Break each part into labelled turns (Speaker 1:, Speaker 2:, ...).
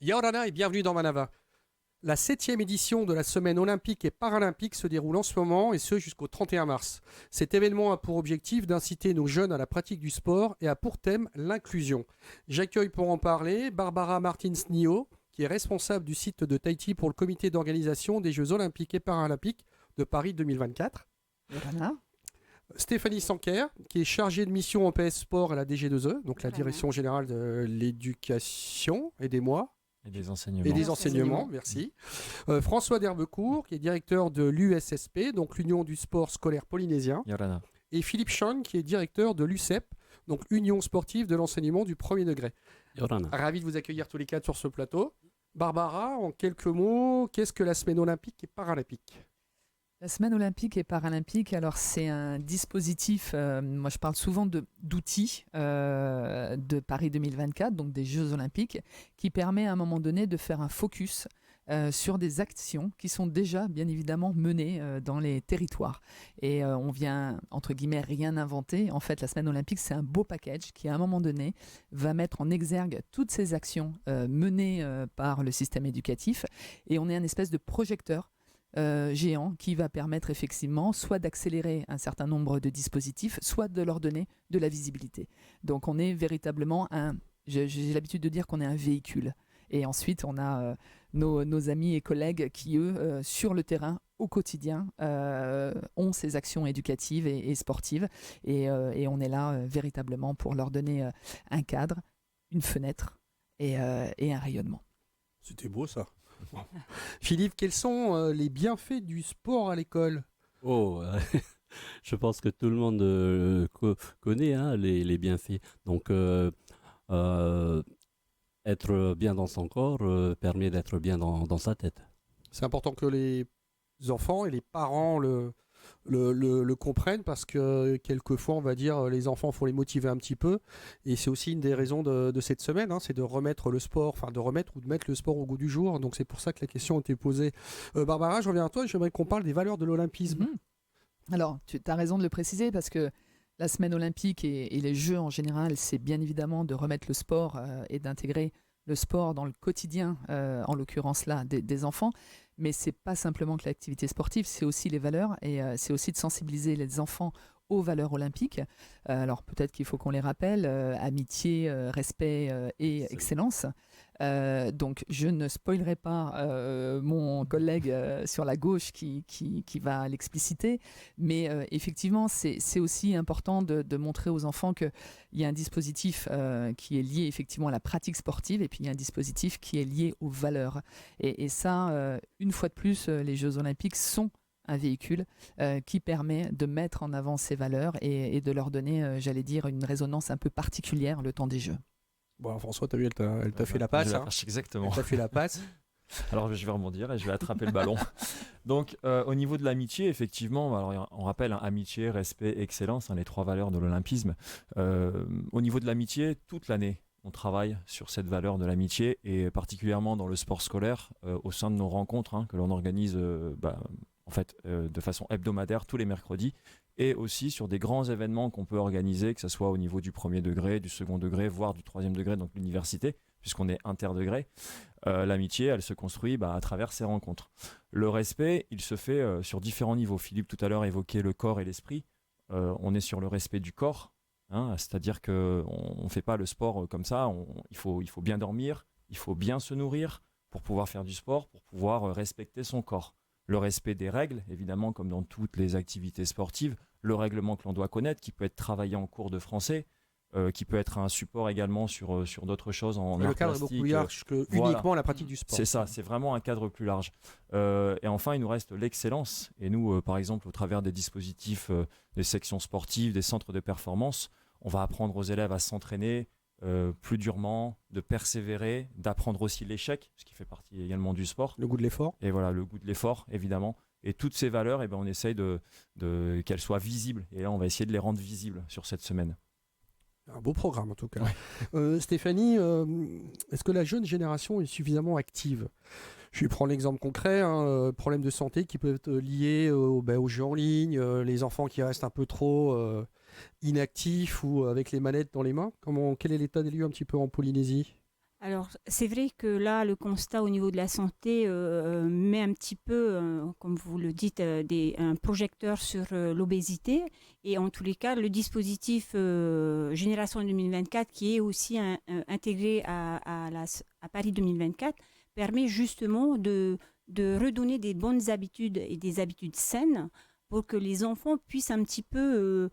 Speaker 1: Yorana et bienvenue dans Manava. La 7e édition de la semaine olympique et paralympique se déroule en ce moment et ce jusqu'au 31 mars. Cet événement a pour objectif d'inciter nos jeunes à la pratique du sport et a pour thème l'inclusion. J'accueille pour en parler Barbara Martins-Nio, qui est responsable du site de Tahiti pour le comité d'organisation des Jeux olympiques et paralympiques de Paris 2024.
Speaker 2: Voilà.
Speaker 1: Stéphanie Sanker, qui est chargée de mission en PS Sport à la DG2E, donc la
Speaker 3: Voilà.
Speaker 1: Direction Générale de l'Éducation, aidez-moi.
Speaker 4: Et des enseignements.
Speaker 1: Et des enseignements, merci. François Derbecourt, qui est directeur de l'USSP, donc l'Union du sport scolaire polynésien.
Speaker 4: Yorana.
Speaker 1: Et Philippe Chon, qui est directeur de l'USEP, donc Union sportive de l'enseignement du premier degré.
Speaker 5: Yorana.
Speaker 1: Ravi de vous accueillir tous les quatre sur ce plateau. Barbara, en quelques mots, qu'est-ce que la semaine olympique et paralympique ?
Speaker 2: La semaine olympique et paralympique, alors c'est un dispositif, moi je parle souvent d'outils de Paris 2024, donc des Jeux olympiques, qui permet à un moment donné de faire un focus sur des actions qui sont déjà bien évidemment menées dans les territoires. Et on vient, entre guillemets, rien inventer. En fait, la semaine olympique, c'est un beau package qui, à un moment donné, va mettre en exergue toutes ces actions menées par le système éducatif. Et on est un espèce de projecteur géant qui va permettre effectivement soit d'accélérer un certain nombre de dispositifs, soit de leur donner de la visibilité. Donc on est véritablement j'ai l'habitude de dire qu'on est un véhicule. Et ensuite on a nos amis et collègues qui eux, sur le terrain, au quotidien, ont ces actions éducatives et sportives. Et on est là véritablement pour leur donner un cadre, une fenêtre et un rayonnement.
Speaker 1: C'était beau ça. Philippe, quels sont les bienfaits du sport à l'école ?
Speaker 5: Je pense que tout le monde connaît les bienfaits. Donc, être bien dans son corps permet d'être bien dans sa tête.
Speaker 1: C'est important que les enfants et les parents le comprennent parce que quelquefois, on va dire, les enfants, il faut les motiver un petit peu. Et c'est aussi une des raisons de cette semaine, c'est de remettre le sport, enfin de remettre ou de mettre le sport au goût du jour. Donc c'est pour ça que la question a été posée. Barbara, je reviens à toi. J'aimerais qu'on parle des valeurs de l'olympisme.
Speaker 2: Alors, tu as raison de le préciser parce que la semaine olympique et les Jeux en général, c'est bien évidemment de remettre le sport et d'intégrer le sport dans le quotidien, en l'occurrence là, des enfants. Mais c'est pas simplement que l'activité sportive, c'est aussi les valeurs et c'est aussi de sensibiliser les enfants aux valeurs olympiques. Alors peut-être qu'il faut qu'on les rappelle, amitié, respect et excellence. Donc je ne spoilerai pas mon collègue sur la gauche qui va l'expliciter, mais effectivement c'est aussi important de montrer aux enfants qu'il y a un dispositif qui est lié effectivement à la pratique sportive et puis il y a un dispositif qui est lié aux valeurs. Et ça, une fois de plus, les Jeux olympiques sont un véhicule qui permet de mettre en avant ces valeurs et de leur donner, j'allais dire, une résonance un peu particulière le temps des Jeux.
Speaker 1: Bon, alors François, t'as vu, elle t'a fait la passe.
Speaker 4: Exactement.
Speaker 1: Elle t'a fait la passe.
Speaker 4: Alors je vais rebondir et je vais attraper le ballon. Donc au niveau de l'amitié, effectivement, alors, on rappelle amitié, respect, excellence, les trois valeurs de l'olympisme. Au niveau de l'amitié, toute l'année, on travaille sur cette valeur de l'amitié et particulièrement dans le sport scolaire, au sein de nos rencontres que l'on organise de façon hebdomadaire tous les mercredis et aussi sur des grands événements qu'on peut organiser, que ce soit au niveau du premier degré, du second degré, voire du troisième degré, donc l'université, puisqu'on est interdegré. L'amitié, elle se construit à travers ces rencontres. Le respect, il se fait sur différents niveaux. Philippe tout à l'heure évoquait le corps et l'esprit. On est sur le respect du corps, c'est-à-dire qu'on ne fait pas le sport comme ça, il faut bien dormir, il faut bien se nourrir pour pouvoir faire du sport, pour pouvoir respecter son corps. Le respect des règles, évidemment, comme dans toutes les activités sportives, le règlement que l'on doit connaître, qui peut être travaillé en cours de français, qui peut être un support également sur d'autres choses en
Speaker 1: Le
Speaker 4: art
Speaker 1: cadre est
Speaker 4: plastique.
Speaker 1: beaucoup plus large que uniquement la pratique du sport.
Speaker 4: C'est ça, c'est vraiment un cadre plus large. Et enfin, il nous reste l'excellence. Et nous, par exemple, au travers des dispositifs, des sections sportives, des centres de performance, on va apprendre aux élèves à s'entraîner plus durement, de persévérer, d'apprendre aussi l'échec, ce qui fait partie également du sport.
Speaker 1: Le goût de l'effort.
Speaker 4: Et voilà, le goût de l'effort, évidemment. Et toutes ces valeurs, on essaye qu'elles soient visibles. Et là, on va essayer de les rendre visibles sur cette semaine.
Speaker 1: Un beau programme en tout cas.
Speaker 4: Ouais.
Speaker 1: Stéphanie, est-ce que la jeune génération est suffisamment active ? Je vais prendre l'exemple concret, problèmes de santé qui peuvent être liés aux jeux en ligne, les enfants qui restent un peu trop inactifs ou avec les manettes dans les mains. Quel est l'état des lieux un petit peu en Polynésie ?
Speaker 3: Alors, c'est vrai que là, le constat au niveau de la santé met un petit peu, comme vous le dites, un projecteur sur l'obésité. Et en tous les cas, le dispositif Génération 2024, qui est aussi intégré à Paris 2024, permet justement de redonner des bonnes habitudes et des habitudes saines pour que les enfants puissent un petit peu,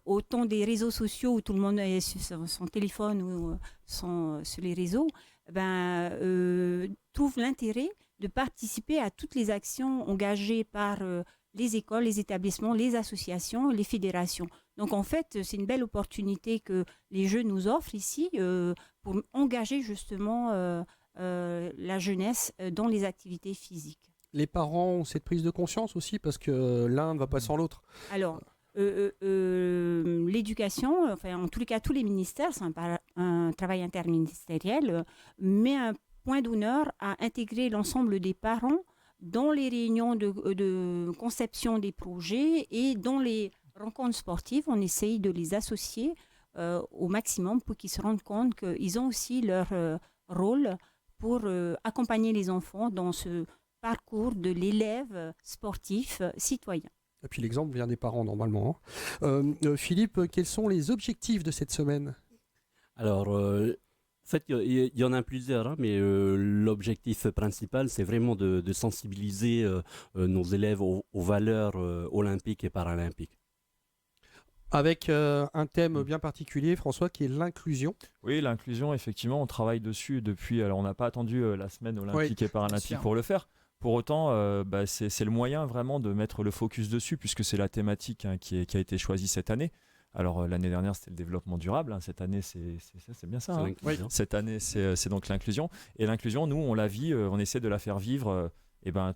Speaker 3: autant des réseaux sociaux où tout le monde est sur son téléphone ou sur les réseaux, trouvent l'intérêt de participer à toutes les actions engagées par les écoles, les établissements, les associations, les fédérations. Donc en fait, c'est une belle opportunité que les jeux nous offrent ici pour engager justement la jeunesse dans les activités physiques.
Speaker 1: Les parents ont cette prise de conscience aussi parce que l'un ne va pas sans l'autre.
Speaker 3: Alors, l'éducation, enfin en tous les cas tous les ministères, c'est un travail interministériel, met un point d'honneur à intégrer l'ensemble des parents dans les réunions de conception des projets et dans les rencontres sportives. On essaye de les associer au maximum pour qu'ils se rendent compte qu'ils ont aussi leur rôle pour accompagner les enfants dans ce parcours de l'élève sportif citoyen.
Speaker 1: Et puis l'exemple vient des parents normalement. Philippe, quels sont les objectifs de cette semaine ?
Speaker 5: Alors, en fait, il y en a plusieurs, hein, mais l'objectif principal, c'est vraiment de sensibiliser nos élèves aux valeurs olympiques et paralympiques.
Speaker 1: Avec un thème bien particulier, François, qui est l'inclusion.
Speaker 4: Oui, l'inclusion, effectivement, on travaille dessus depuis. Alors, on n'a pas attendu la semaine olympique et paralympique pour le faire. Pour autant, c'est le moyen vraiment de mettre le focus dessus, puisque c'est la thématique qui a été choisie cette année. Alors, l'année dernière, c'était le développement durable. Hein. Cette année, c'est bien ça. Hein.
Speaker 5: Oui.
Speaker 4: Cette année, c'est donc l'inclusion. Et l'inclusion, nous, on la vit, on essaie de la faire vivre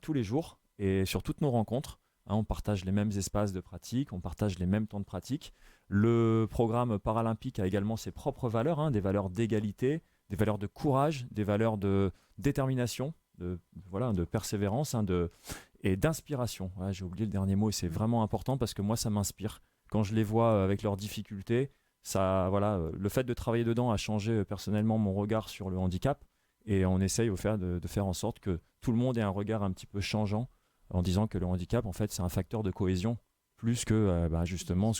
Speaker 4: tous les jours et sur toutes nos rencontres. Hein, on partage les mêmes espaces de pratique, on partage les mêmes temps de pratique. Le programme paralympique a également ses propres valeurs, hein, des valeurs d'égalité, des valeurs de courage, des valeurs de détermination, de persévérance et d'inspiration. Ouais, j'ai oublié le dernier mot et c'est vraiment important parce que moi, ça m'inspire. Quand je les vois avec leurs difficultés, le fait de travailler dedans a changé personnellement mon regard sur le handicap et on essaye de faire en sorte que tout le monde ait un regard un petit peu changeant en disant que le handicap, en fait, c'est un facteur de cohésion plus que justement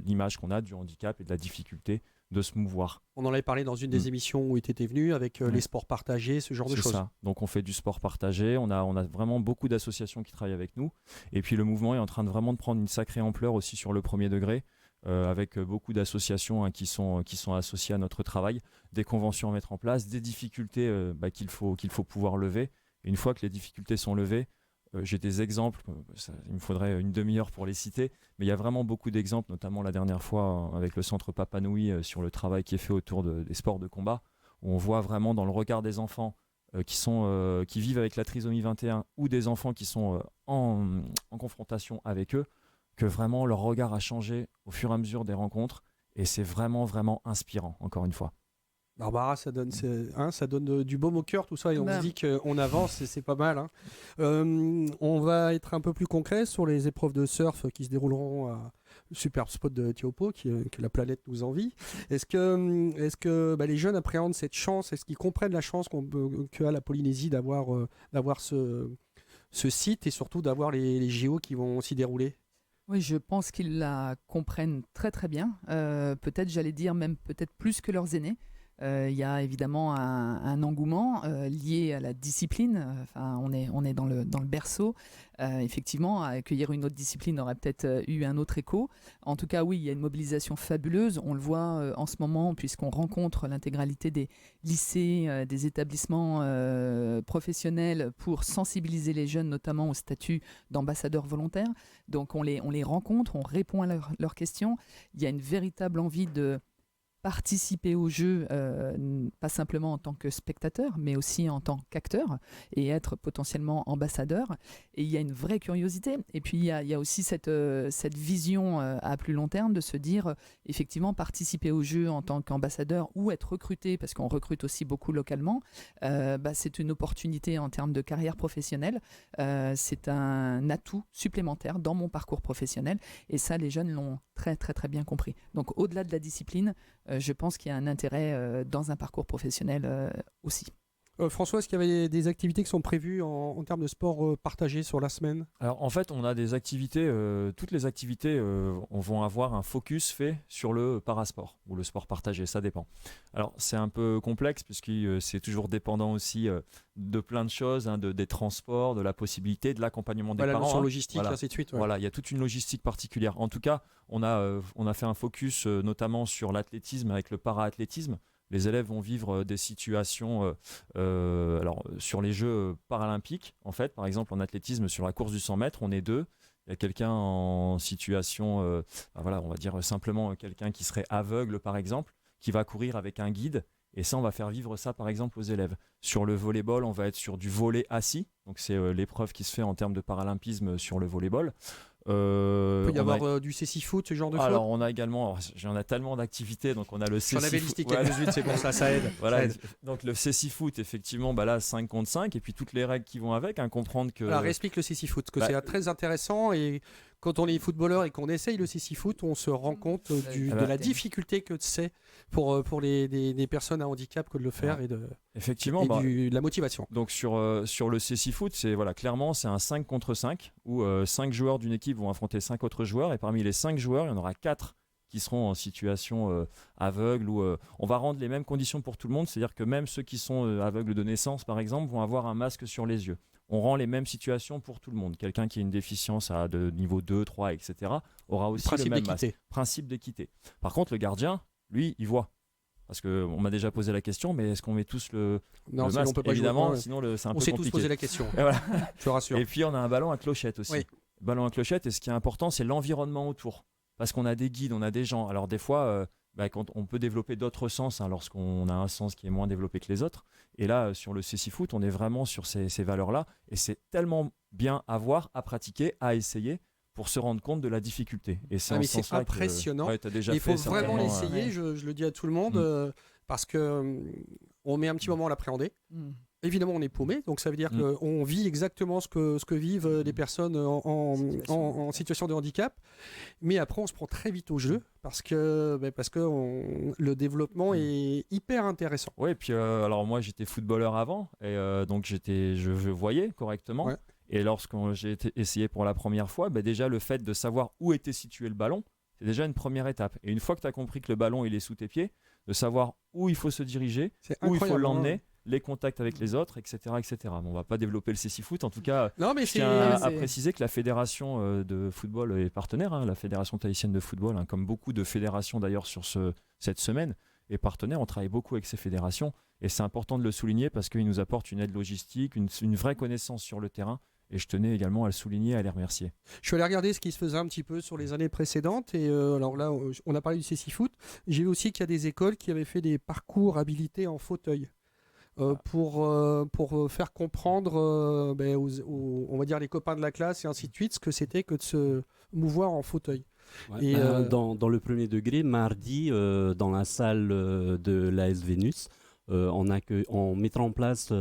Speaker 4: l'image qu'on a du handicap et de la difficulté de se mouvoir.
Speaker 1: On en avait parlé dans une des émissions où tu étais venu avec les sports partagés, ce genre de choses. C'est ça.
Speaker 4: Donc on fait du sport partagé, on a vraiment beaucoup d'associations qui travaillent avec nous. Et puis le mouvement est en train de vraiment prendre une sacrée ampleur aussi sur le premier degré, avec beaucoup d'associations qui sont associées à notre travail, des conventions à mettre en place, des difficultés qu'il faut pouvoir lever. Et une fois que les difficultés sont levées, j'ai des exemples, il me faudrait une demi-heure pour les citer, mais il y a vraiment beaucoup d'exemples, notamment la dernière fois avec le centre Papanui sur le travail qui est fait autour des sports de combat, où on voit vraiment dans le regard des enfants qui vivent avec la trisomie 21 ou des enfants qui sont en confrontation avec eux, que vraiment leur regard a changé au fur et à mesure des rencontres, et c'est vraiment, vraiment inspirant, encore une fois.
Speaker 1: Barbara, ça donne du baume au cœur, tout ça, et on se dit qu'on avance et c'est pas mal. Hein. On va être un peu plus concret sur les épreuves de surf qui se dérouleront à superbe spot de Tiopo, que la planète nous envie. Est-ce que les jeunes appréhendent cette chance? Est-ce qu'ils comprennent la chance qu'a la Polynésie d'avoir ce site et surtout d'avoir les JO qui vont s'y dérouler?
Speaker 2: Oui, je pense qu'ils la comprennent très très bien. Peut-être, j'allais dire même peut-être plus que leurs aînés. Il y a évidemment un engouement lié à la discipline. Enfin, on est dans le berceau. Effectivement, accueillir une autre discipline aurait peut-être eu un autre écho. En tout cas, oui, il y a une mobilisation fabuleuse. On le voit en ce moment, puisqu'on rencontre l'intégralité des lycées, des établissements professionnels pour sensibiliser les jeunes, notamment au statut d'ambassadeur volontaire. Donc, on les rencontre, on répond à leurs questions. Il y a une véritable envie de participer au jeu, pas simplement en tant que spectateur, mais aussi en tant qu'acteur et être potentiellement ambassadeur. Et il y a une vraie curiosité. Et puis il y a aussi cette vision à plus long terme de se dire effectivement participer au jeu en tant qu'ambassadeur ou être recruté, parce qu'on recrute aussi beaucoup localement, c'est une opportunité en termes de carrière professionnelle. C'est un atout supplémentaire dans mon parcours professionnel. Et ça, les jeunes l'ont très très très bien compris. Donc au-delà de la discipline, je pense qu'il y a un intérêt dans un parcours professionnel aussi.
Speaker 1: François, est-ce qu'il y avait des activités qui sont prévues en termes de sport partagé sur la semaine?
Speaker 4: Alors en fait, on a des activités, toutes les activités vont avoir un focus fait sur le parasport ou le sport partagé, ça dépend. Alors c'est un peu complexe puisque c'est toujours dépendant aussi de plein de choses, hein, des transports, de la possibilité, de l'accompagnement des
Speaker 1: La
Speaker 4: parents.
Speaker 1: notion
Speaker 4: Hein.
Speaker 1: logistique,
Speaker 4: Voilà.
Speaker 1: ainsi de suite. Ouais.
Speaker 4: Voilà, il y a toute une logistique particulière. En tout cas, on a fait un focus notamment sur l'athlétisme avec le para-athlétisme. Les élèves vont vivre des situations alors, sur les Jeux paralympiques. En fait, par exemple, en athlétisme, sur la course du 100 mètres, on est 2. Il y a quelqu'un en situation, voilà, on va dire simplement quelqu'un qui serait aveugle, par exemple, qui va courir avec un guide. Et ça, on va faire vivre ça, par exemple, aux élèves. Sur le volleyball, on va être sur du volley assis. Donc, c'est l'épreuve qui se fait en termes de paralympisme sur le volleyball.
Speaker 1: Il peut y avoir du cécifoot, ce genre de
Speaker 4: Alors,
Speaker 1: foot.
Speaker 4: on a également, j'en ai tellement d'activités, donc on a le
Speaker 1: J'en avais
Speaker 4: cécifoot.
Speaker 1: listé quelques-unes, c'est pour ça, ça aide.
Speaker 4: Voilà,
Speaker 1: Ça aide.
Speaker 4: donc le cécifoot, effectivement, bah là, 5 contre 5, et puis toutes les règles qui vont avec, hein, comprendre que...
Speaker 1: Alors, explique le cécifoot, parce que c'est très intéressant et quand on est footballeur et qu'on essaye le cécifoot, on se rend compte de la difficulté que c'est pour des personnes à handicap que de le faire
Speaker 4: Ouais.
Speaker 1: et
Speaker 4: Effectivement,
Speaker 1: de la motivation.
Speaker 4: donc sur le cécifoot, c'est clairement c'est un 5 contre 5 où 5 joueurs d'une équipe vont affronter 5 autres joueurs et parmi les 5 joueurs, il y en aura 4 qui seront en situation aveugle ou on va rendre les mêmes conditions pour tout le monde, c'est-à-dire que même ceux qui sont aveugles de naissance par exemple vont avoir un masque sur les yeux. On rend les mêmes situations pour tout le monde. Quelqu'un qui a une déficience de niveau 2, 3, etc. aura aussi
Speaker 1: Principe
Speaker 4: le même
Speaker 1: d'équité.
Speaker 4: masque. Principe d'équité. Par contre, le gardien, lui, il voit. Parce qu'on m'a déjà posé la question, mais est-ce qu'on met tous le
Speaker 1: Non,
Speaker 4: masque?
Speaker 1: on peut pas
Speaker 4: Évidemment,
Speaker 1: jouer.
Speaker 4: sinon c'est un
Speaker 1: On
Speaker 4: peu
Speaker 1: s'est
Speaker 4: compliqué.
Speaker 1: tous posé la question.
Speaker 4: Et voilà.
Speaker 1: Je te rassure.
Speaker 4: Et puis on a un ballon à clochette aussi.
Speaker 1: Oui.
Speaker 4: Ballon à clochette, et ce qui est important, c'est l'environnement autour. Parce qu'on a des guides, on a des gens. Alors des fois, quand on peut développer d'autres sens, hein, lorsqu'on a un sens qui est moins développé que les autres. Et là, sur le cécifoot, on est vraiment sur ces valeurs-là. Et c'est tellement bien à voir, à pratiquer, à essayer pour se rendre compte de la difficulté. Et c'est
Speaker 1: mais
Speaker 4: en ce
Speaker 1: c'est
Speaker 4: sens-là
Speaker 1: impressionnant.
Speaker 4: Que, t'as déjà
Speaker 1: Il faut
Speaker 4: fait
Speaker 1: vraiment
Speaker 4: certainement,
Speaker 1: l'essayer, je le dis à tout le monde, parce que on met un petit moment à l'appréhender. Évidemment, on est paumé, donc ça veut dire qu'on vit exactement ce que vivent les personnes en situation de handicap. Mais après, on se prend très vite au jeu parce que le développement est hyper intéressant.
Speaker 4: Oui, puis alors moi j'étais footballeur avant, et donc je voyais correctement.
Speaker 1: Ouais.
Speaker 4: Et lorsque j'ai essayé pour la première fois, déjà le fait de savoir où était situé le ballon, c'est déjà une première étape. Et une fois que tu as compris que le ballon il est sous tes pieds, de savoir où il faut se diriger,
Speaker 1: C'est
Speaker 4: où il faut
Speaker 1: incroyable,
Speaker 4: l'emmener,
Speaker 1: hein.
Speaker 4: les contacts avec les autres, etc. etc. Bon, on va pas développer le cécifoot, en tout cas.
Speaker 1: Non, mais
Speaker 4: Je tiens à
Speaker 2: c'est-
Speaker 4: préciser que la fédération de football est partenaire, hein, la fédération tahitienne de football, hein, comme beaucoup de fédérations d'ailleurs sur cette semaine, est partenaire. On travaille beaucoup avec ces fédérations et c'est important de le souligner parce qu'ils nous apportent une aide logistique, une vraie connaissance sur le terrain. Et je tenais également à le souligner et à les remercier.
Speaker 1: Je suis allé regarder ce qui se faisait un petit peu sur les années précédentes. Et alors là, on a parlé du cécifoot. J'ai vu aussi qu'il y a des écoles qui avaient fait des parcours habilités en fauteuil. Pour faire comprendre on va dire les copains de la classe et ainsi de suite ce que c'était que de se mouvoir en fauteuil.
Speaker 5: Ouais.
Speaker 1: Et,
Speaker 5: dans le premier degré, mardi, dans la salle de l'AS Vénus, on mettra en place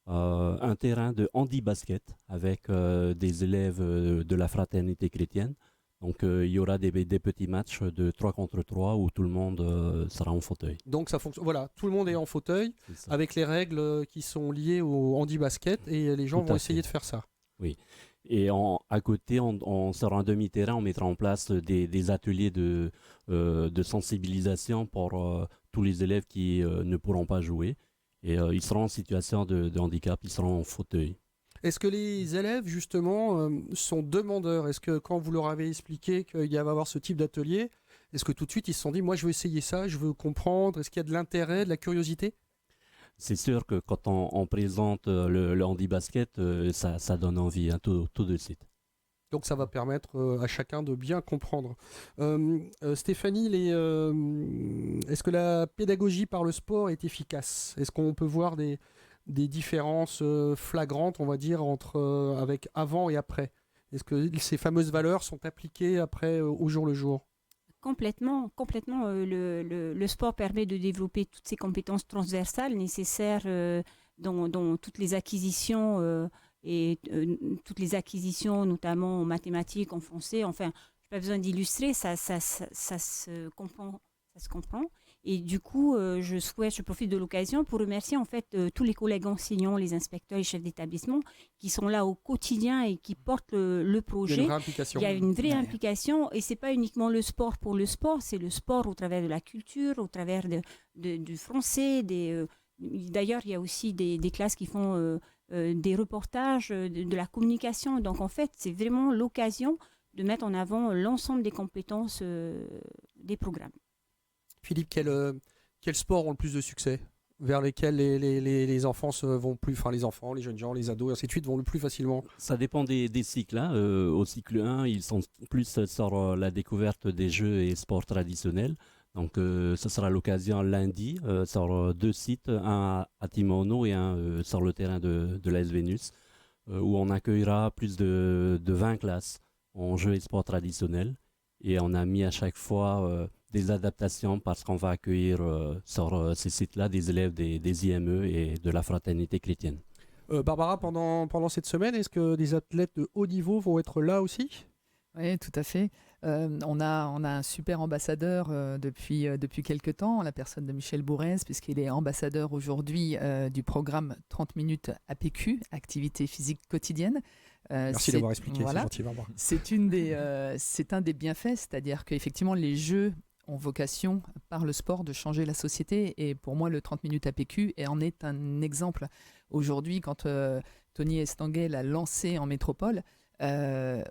Speaker 5: un terrain de handi-basket avec des élèves de la fraternité chrétienne. Donc il y aura des petits matchs de 3 contre 3 où tout le monde sera en fauteuil.
Speaker 1: Donc ça fonctionne. Voilà, tout le monde est en fauteuil
Speaker 5: C'est ça.
Speaker 1: avec les règles qui sont liées au handi-basket et les gens
Speaker 5: Tout à
Speaker 1: vont essayer
Speaker 5: fait.
Speaker 1: de faire ça.
Speaker 5: Et à côté, on sera en demi-terrain, on mettra en place des ateliers de sensibilisation pour tous les élèves qui ne pourront pas jouer. Et ils seront en situation de handicap, ils seront en fauteuil.
Speaker 1: Est-ce que les élèves, justement, sont demandeurs? Est-ce que quand vous leur avez expliqué qu'il y avait à avoir ce type d'atelier, est-ce que tout de suite ils se sont dit, moi je veux essayer ça, je veux comprendre? Est-ce qu'il y a de l'intérêt, de la curiosité?
Speaker 5: C'est sûr que quand on présente le handi-basket, ça donne envie, hein, tout de suite.
Speaker 1: Donc ça va permettre à chacun de bien comprendre. Stéphanie, est-ce que la pédagogie par le sport est efficace? Est-ce qu'on peut voir des différences flagrantes, on va dire, avec avant et après? Est-ce que ces fameuses valeurs sont appliquées après au jour le jour?
Speaker 3: Complètement. Le sport permet de développer toutes ces compétences transversales nécessaires dans toutes les acquisitions notamment en mathématiques, en français. Enfin, je n'ai pas besoin d'illustrer, ça se comprend. Et du coup, je profite de l'occasion pour remercier en fait tous les collègues enseignants, les inspecteurs et chefs d'établissement qui sont là au quotidien et qui portent le projet.
Speaker 1: Il y a une vraie implication.
Speaker 3: Il y a une vraie implication et c'est pas uniquement le sport pour le sport, c'est le sport au travers de la culture, au travers du français. D'ailleurs, il y a aussi des classes qui font des reportages, de la communication. Donc en fait, c'est vraiment l'occasion de mettre en avant l'ensemble des compétences des programmes.
Speaker 1: Philippe, quels sports ont le plus de succès, vers lesquels les enfants vont plus, enfin les enfants, les jeunes gens, les ados, et ainsi de suite, vont le plus facilement?
Speaker 5: Ça dépend des cycles. Hein. Au cycle 1, ils sont plus sur la découverte des jeux et sports traditionnels. Donc, ce sera l'occasion lundi sur 2 sites, un à Timono et un sur le terrain de l'AS Vénus, où on accueillera plus de 20 classes en jeux et sports traditionnels. Et on a mis à chaque fois des adaptations parce qu'on va accueillir sur ces sites-là des élèves des IME et de la fraternité chrétienne.
Speaker 1: Barbara, pendant cette semaine, est-ce que des athlètes de haut niveau vont être là aussi?
Speaker 2: Oui, tout à fait. On a un super ambassadeur depuis quelques temps, la personne de Michel Bourrez, puisqu'il est ambassadeur aujourd'hui du programme 30 minutes APQ, activité physique quotidienne.
Speaker 1: Merci d'avoir expliqué,
Speaker 2: voilà.
Speaker 1: c'est gentil, Barbara.
Speaker 2: C'est un des bienfaits, c'est-à-dire qu'effectivement les jeux ont vocation par le sport de changer la société, et pour moi le 30 minutes APQ en est un exemple. Aujourd'hui, quand Tony Estanguet l'a lancé en métropole,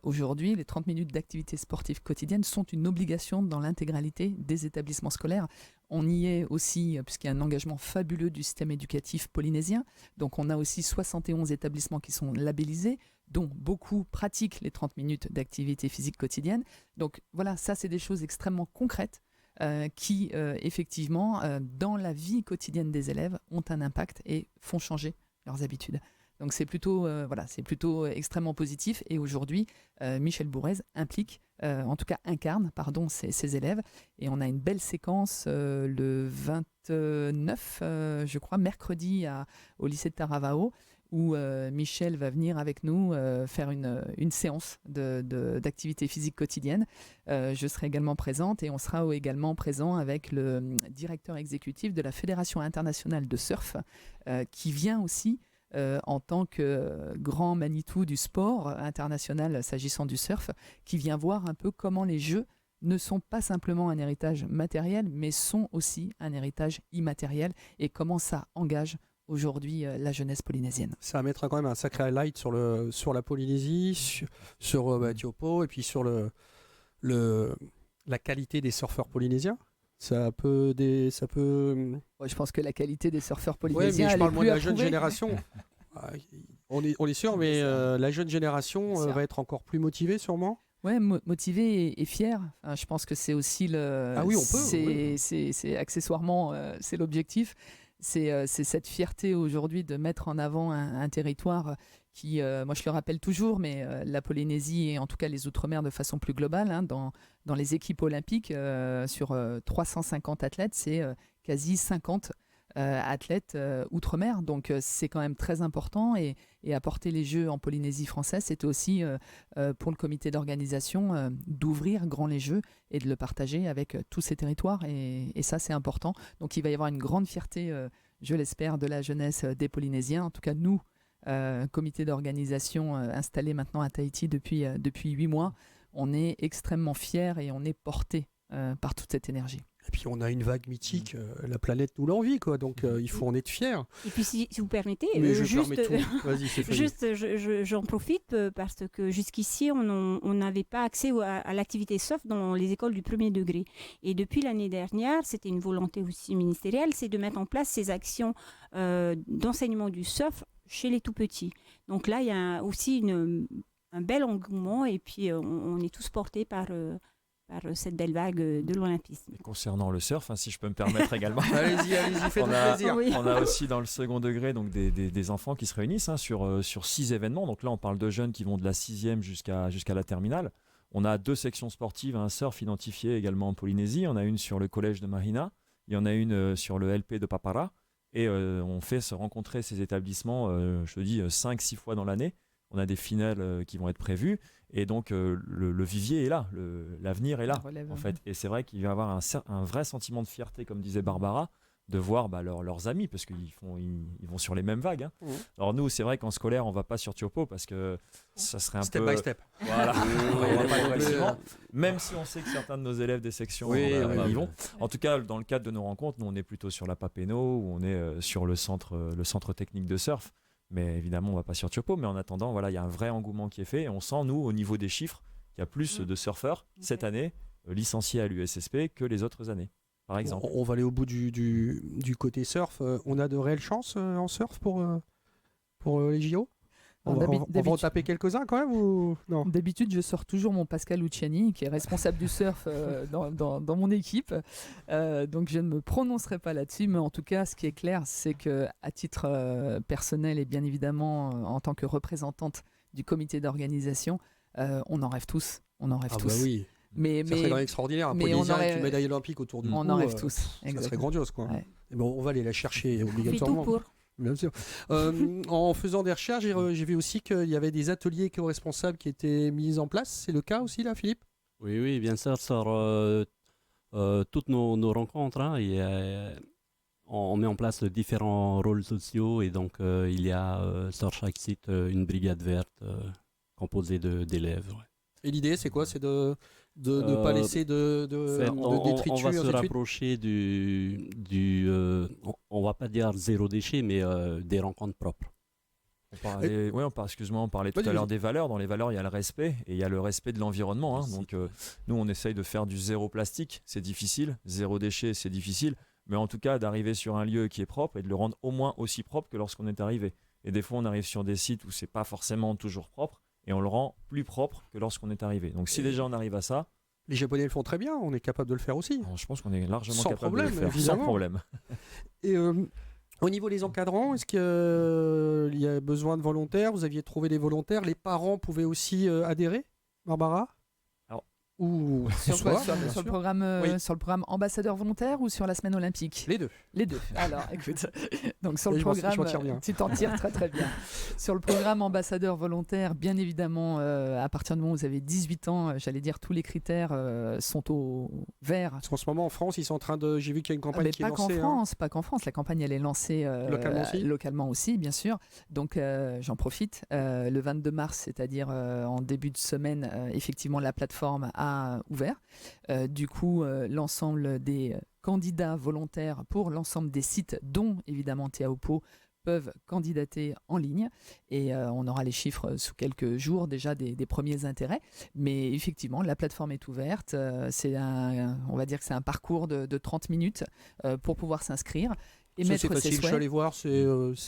Speaker 2: aujourd'hui, les 30 minutes d'activité sportive quotidienne sont une obligation dans l'intégralité des établissements scolaires. On y est aussi, puisqu'il y a un engagement fabuleux du système éducatif polynésien. Donc on a aussi 71 établissements qui sont labellisés, dont beaucoup pratiquent les 30 minutes d'activité physique quotidienne. Donc voilà, ça c'est des choses extrêmement concrètes qui, effectivement, dans la vie quotidienne des élèves, ont un impact et font changer leurs habitudes. Donc c'est plutôt extrêmement positif. Et aujourd'hui, Michel Bourrez incarne ces élèves. Et on a une belle séquence le 29, je crois, mercredi au lycée de Taravao, où Michel va venir avec nous faire une séance d'activité physique quotidienne. Je serai également présente et on sera également présent avec le directeur exécutif de la Fédération internationale de surf qui vient aussi en tant que grand Manitou du sport international s'agissant du surf, qui vient voir un peu comment les jeux ne sont pas simplement un héritage matériel, mais sont aussi un héritage immatériel, et comment ça engage aujourd'hui la jeunesse polynésienne.
Speaker 1: Ça va mettre quand même un sacré highlight sur la Polynésie, sur Tiopo, et puis sur la qualité des surfeurs polynésiens. Ça peut.
Speaker 2: Ouais, je pense que la qualité des surfeurs
Speaker 1: Oui,
Speaker 2: polynésiens.
Speaker 1: mais je parle moins de la jeune
Speaker 2: prouver.
Speaker 1: génération. On est sûr, mais la jeune génération va être encore plus motivée, sûrement.
Speaker 2: Ouais, motivé et fier. Enfin, je pense que c'est aussi le.
Speaker 1: Ah oui, on peut.
Speaker 2: C'est accessoirement, c'est l'objectif. C'est cette fierté aujourd'hui de mettre en avant un territoire qui, moi je le rappelle toujours, mais la Polynésie et en tout cas les Outre-mer de façon plus globale, hein, dans les équipes olympiques, sur 350 athlètes, c'est quasi 50 athlètes Outre-mer. Donc c'est quand même très important, et apporter les Jeux en Polynésie française, c'était aussi pour le comité d'organisation d'ouvrir grand les Jeux et de le partager avec tous ces territoires, et ça c'est important. Donc il va y avoir une grande fierté, je l'espère, de la jeunesse des Polynésiens. En tout cas nous, comité d'organisation installé maintenant à Tahiti depuis 8 mois, on est extrêmement fiers et on est portés par toute cette énergie.
Speaker 1: Et puis on a une vague mythique, la planète nous l'envie, quoi. Donc il faut en être fier.
Speaker 3: Et puis si vous permettez,
Speaker 1: Mais Vas-y,
Speaker 3: juste, j'en profite parce que jusqu'ici on n'avait pas accès à l'activité surf dans les écoles du premier degré. Et depuis l'année dernière, c'était une volonté aussi ministérielle, c'est de mettre en place ces actions d'enseignement du surf chez les tout petits. Donc là, il y a aussi un bel engouement, et puis on est tous portés par cette belle vague de l'olympisme.
Speaker 4: Et concernant le surf, si je peux me permettre également,
Speaker 1: allez-y, faites-nous plaisir.
Speaker 3: Oui.
Speaker 4: On a aussi dans le second degré donc des enfants qui se réunissent sur 6 événements. Donc là, on parle de jeunes qui vont de la 6e jusqu'à la terminale. On a 2 sections sportives, un surf identifié également en Polynésie. On a une sur le collège de Mahina, il y en a une sur le LP de Papara. Et on fait se rencontrer ces établissements, je te dis, 5-6 fois dans l'année. On a des finales qui vont être prévues. Et donc le vivier est là, l'avenir est là,
Speaker 2: Relève.
Speaker 4: en fait. Et c'est vrai qu'il va y avoir un vrai sentiment de fierté, comme disait Barbara, de voir leurs amis, parce qu'ils vont sur les mêmes vagues. Hein. Alors nous, c'est vrai qu'en scolaire, on va pas sur Tiopo, parce que ça serait un
Speaker 1: Step
Speaker 4: peu...
Speaker 1: by step.
Speaker 4: Voilà.
Speaker 1: On va y aller
Speaker 4: Progressivement. Même si on sait que certains de nos élèves des sections y vont. En tout cas, dans le cadre de nos rencontres, nous, on est plutôt sur la Papeno, ou on est sur le centre technique de surf. Mais évidemment, on va pas sur Tiopo. Mais en attendant, voilà, il y a un vrai engouement qui est fait. Et on sent, nous, au niveau des chiffres, qu'il y a plus de surfeurs cette année licenciés à l'USSP que les autres années, par exemple.
Speaker 1: On va aller au bout du côté surf. On a de réelles chances en surf pour les JO. On va en taper quelques-uns quand même ou non?
Speaker 2: D'habitude, je sors toujours mon Pascal Luciani, qui est responsable du surf dans mon équipe. Donc, je ne me prononcerai pas là-dessus. Mais en tout cas, ce qui est clair, c'est qu'à titre personnel et bien évidemment en tant que représentante du comité d'organisation, on en rêve tous. On en rêve tous.
Speaker 1: Bah oui. Ça serait quand même extraordinaire. Un Polynésien avec une médaille olympique autour du cou.
Speaker 2: On en rêve tous.
Speaker 1: Ça serait grandiose, quoi.
Speaker 2: Ouais.
Speaker 1: Et bon, on va aller la chercher
Speaker 3: On fait
Speaker 1: obligatoirement.
Speaker 3: tout pour.
Speaker 1: Bien sûr. En faisant des recherches, j'ai vu aussi qu'il y avait des ateliers éco-responsables qui étaient mis en place. C'est le cas aussi là, Philippe?
Speaker 5: Oui, bien sûr, sur toutes nos rencontres, hein, on met en place différents rôles sociaux et donc il y a sur chaque site une brigade verte composée d'élèves. Ouais.
Speaker 1: Et l'idée, c'est quoi? C'est de ne pas laisser de détritus.
Speaker 5: On va se
Speaker 1: ainsi de suite.
Speaker 5: rapprocher on va pas dire zéro déchet, mais des rencontres propres.
Speaker 4: On parlait tout à l'heure des valeurs. Dans les valeurs, il y a le respect et il y a le respect de l'environnement. Hein. Donc, nous, on essaye de faire du zéro plastique. C'est difficile. Zéro déchet, c'est difficile. Mais en tout cas, d'arriver sur un lieu qui est propre et de le rendre au moins aussi propre que lorsqu'on est arrivé. Et des fois, on arrive sur des sites où c'est pas forcément toujours propre et on le rend plus propre que lorsqu'on est arrivé. Donc, si déjà on arrive à ça,
Speaker 1: les Japonais le font très bien. On est capable de le faire aussi.
Speaker 4: je pense qu'on est largement
Speaker 1: Sans
Speaker 4: capable
Speaker 1: problème,
Speaker 4: de le faire
Speaker 1: évidemment.
Speaker 4: sans problème.
Speaker 1: Et au niveau des encadrants, est-ce qu'il y a besoin de volontaires? Vous aviez trouvé des volontaires. Les parents pouvaient aussi adhérer, Barbara? Ou
Speaker 2: Sur le programme ambassadeur volontaire ou sur la semaine olympique?
Speaker 1: Les deux.
Speaker 2: Les deux. Alors, écoute. Donc sur le
Speaker 1: Je m'en
Speaker 2: programme,
Speaker 1: tire bien.
Speaker 2: tu t'en tires très très bien. Sur le programme ambassadeur volontaire, bien évidemment, à partir du moment où vous avez 18 ans, j'allais dire tous les critères sont au vert.
Speaker 1: Parce qu'en ce moment en France, ils sont en train de. J'ai vu qu'il y a une campagne qui est lancée.
Speaker 2: Pas qu'en France. La campagne elle est lancée localement aussi, bien sûr. Donc j'en profite. Le 22 mars, c'est-à-dire en début de semaine, effectivement la plateforme a ouvert. Du coup, l'ensemble des candidats volontaires pour l'ensemble des sites, dont évidemment Teahupo'o, peuvent candidater en ligne et on aura les chiffres sous quelques jours déjà des premiers intérêts. Mais effectivement, la plateforme est ouverte. On va dire que c'est un parcours de 30 minutes pour pouvoir s'inscrire. Et
Speaker 1: c'est
Speaker 2: mettre
Speaker 1: facile,
Speaker 2: ses
Speaker 1: je suis
Speaker 2: souhaits.
Speaker 1: allé voir, c'est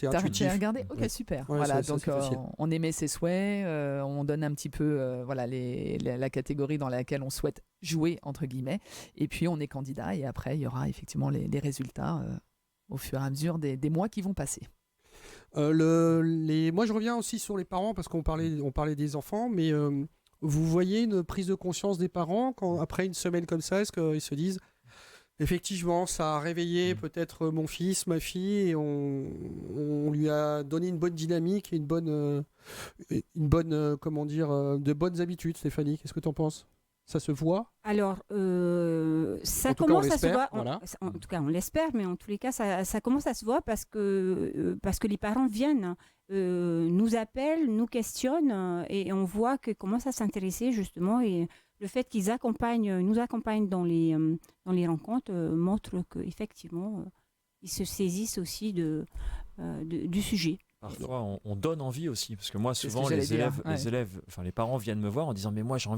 Speaker 1: intuitif.
Speaker 2: T'as regardé? Ok, super.
Speaker 1: Ouais,
Speaker 2: voilà,
Speaker 1: c'est
Speaker 2: donc
Speaker 1: facile.
Speaker 2: on émet ses souhaits, on donne un petit peu la catégorie dans laquelle on souhaite jouer, entre guillemets, et puis on est candidat, et après il y aura effectivement les résultats au fur et à mesure des mois qui vont passer.
Speaker 1: Moi je reviens aussi sur les parents, parce qu'on parlait des enfants, mais vous voyez une prise de conscience des parents après une semaine comme ça? Est-ce qu'ils se disent effectivement, ça a réveillé peut-être mon fils, ma fille, et on lui a donné une bonne dynamique et une bonne de bonnes habitudes. Stéphanie, qu'est-ce que tu en penses? Ça se voit?
Speaker 3: Alors, ça commence à se voir. En tout cas, on l'espère, mais en tous les cas, ça commence à se voir parce que les parents viennent, nous appellent, nous questionnent, et on voit qu'ils commencent à s'intéresser justement. Et le fait qu'ils nous accompagnent dans les rencontres montre qu'effectivement, ils se saisissent aussi du sujet.
Speaker 4: Parfois, on donne envie aussi, parce que moi, souvent, les élèves, enfin les parents viennent me voir en disant mais moi j'ai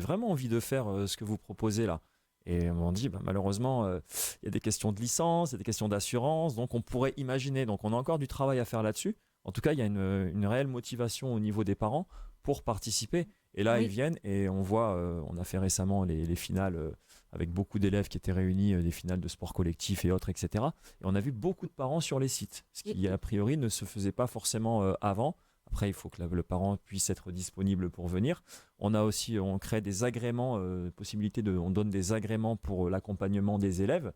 Speaker 4: vraiment envie de faire ce que vous proposez là. Et on m'en dit malheureusement, il y a des questions de licence, il y a des questions d'assurance, donc on pourrait imaginer, donc on a encore du travail à faire là-dessus. En tout cas, il y a une réelle motivation au niveau des parents pour participer. Et là, ils viennent et on voit, on a fait récemment les finales avec beaucoup d'élèves qui étaient réunis, des finales de sport collectif et autres, etc. Et on a vu beaucoup de parents sur les sites, ce qui a priori ne se faisait pas forcément avant. Après, il faut que le parent puisse être disponible pour venir. On crée des agréments, on donne des agréments pour l'accompagnement des élèves.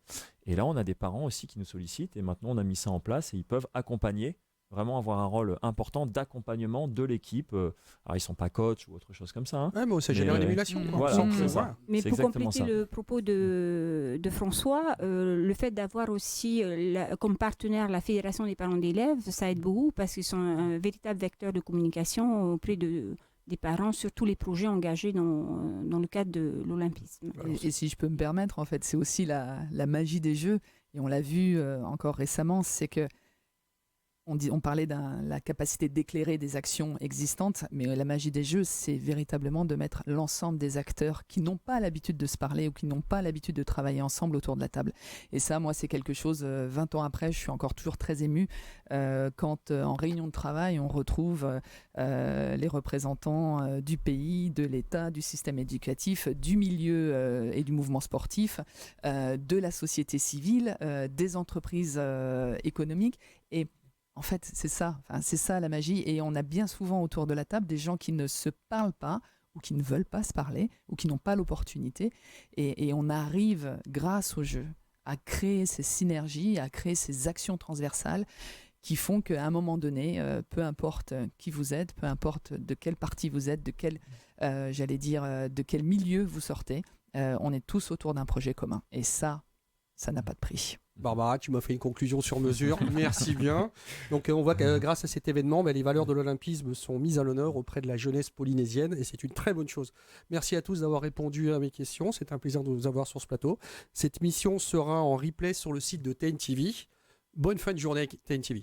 Speaker 4: Et là, on a des parents aussi qui nous sollicitent. Et maintenant, on a mis ça en place et ils peuvent accompagner vraiment avoir un rôle important d'accompagnement de l'équipe. Alors ils sont pas coachs ou autre chose comme ça. Hein.
Speaker 1: Ouais, mais ça génère une émulation.
Speaker 4: Voilà,
Speaker 1: On sent que-
Speaker 4: c'est ça.
Speaker 1: voilà.
Speaker 3: Mais
Speaker 4: C'est
Speaker 3: pour
Speaker 4: exactement
Speaker 3: compléter
Speaker 4: ça.
Speaker 3: le propos de François, le fait d'avoir aussi comme partenaire la Fédération des parents d'élèves, ça aide beaucoup parce qu'ils sont un véritable vecteur de communication auprès des parents sur tous les projets engagés dans le cadre de l'olympisme.
Speaker 2: Et si je peux me permettre, en fait, c'est aussi la magie des jeux. Et on l'a vu encore récemment, c'est que on parlait de la capacité d'éclairer des actions existantes, mais la magie des jeux, c'est véritablement de mettre l'ensemble des acteurs qui n'ont pas l'habitude de se parler ou qui n'ont pas l'habitude de travailler ensemble autour de la table. Et ça, moi, c'est quelque chose, 20 ans après, je suis encore toujours très ému quand en réunion de travail, on retrouve les représentants du pays, de l'État, du système éducatif, du milieu et du mouvement sportif, de la société civile, des entreprises économiques. Et en fait, c'est ça la magie. Et on a bien souvent autour de la table des gens qui ne se parlent pas ou qui ne veulent pas se parler ou qui n'ont pas l'opportunité. Et on arrive, grâce au jeu, à créer ces synergies, à créer ces actions transversales qui font qu'à un moment donné, peu importe qui vous êtes, peu importe de quel parti vous êtes, de quel milieu vous sortez, on est tous autour d'un projet commun. Et ça n'a pas de prix.
Speaker 1: Barbara, tu m'as fait une conclusion sur mesure. Merci bien. Donc on voit que grâce à cet événement, les valeurs de l'olympisme sont mises à l'honneur auprès de la jeunesse polynésienne et c'est une très bonne chose. Merci à tous d'avoir répondu à mes questions. C'est un plaisir de vous avoir sur ce plateau. Cette mission sera en replay sur le site de TNTV. Bonne fin de journée avec TNTV.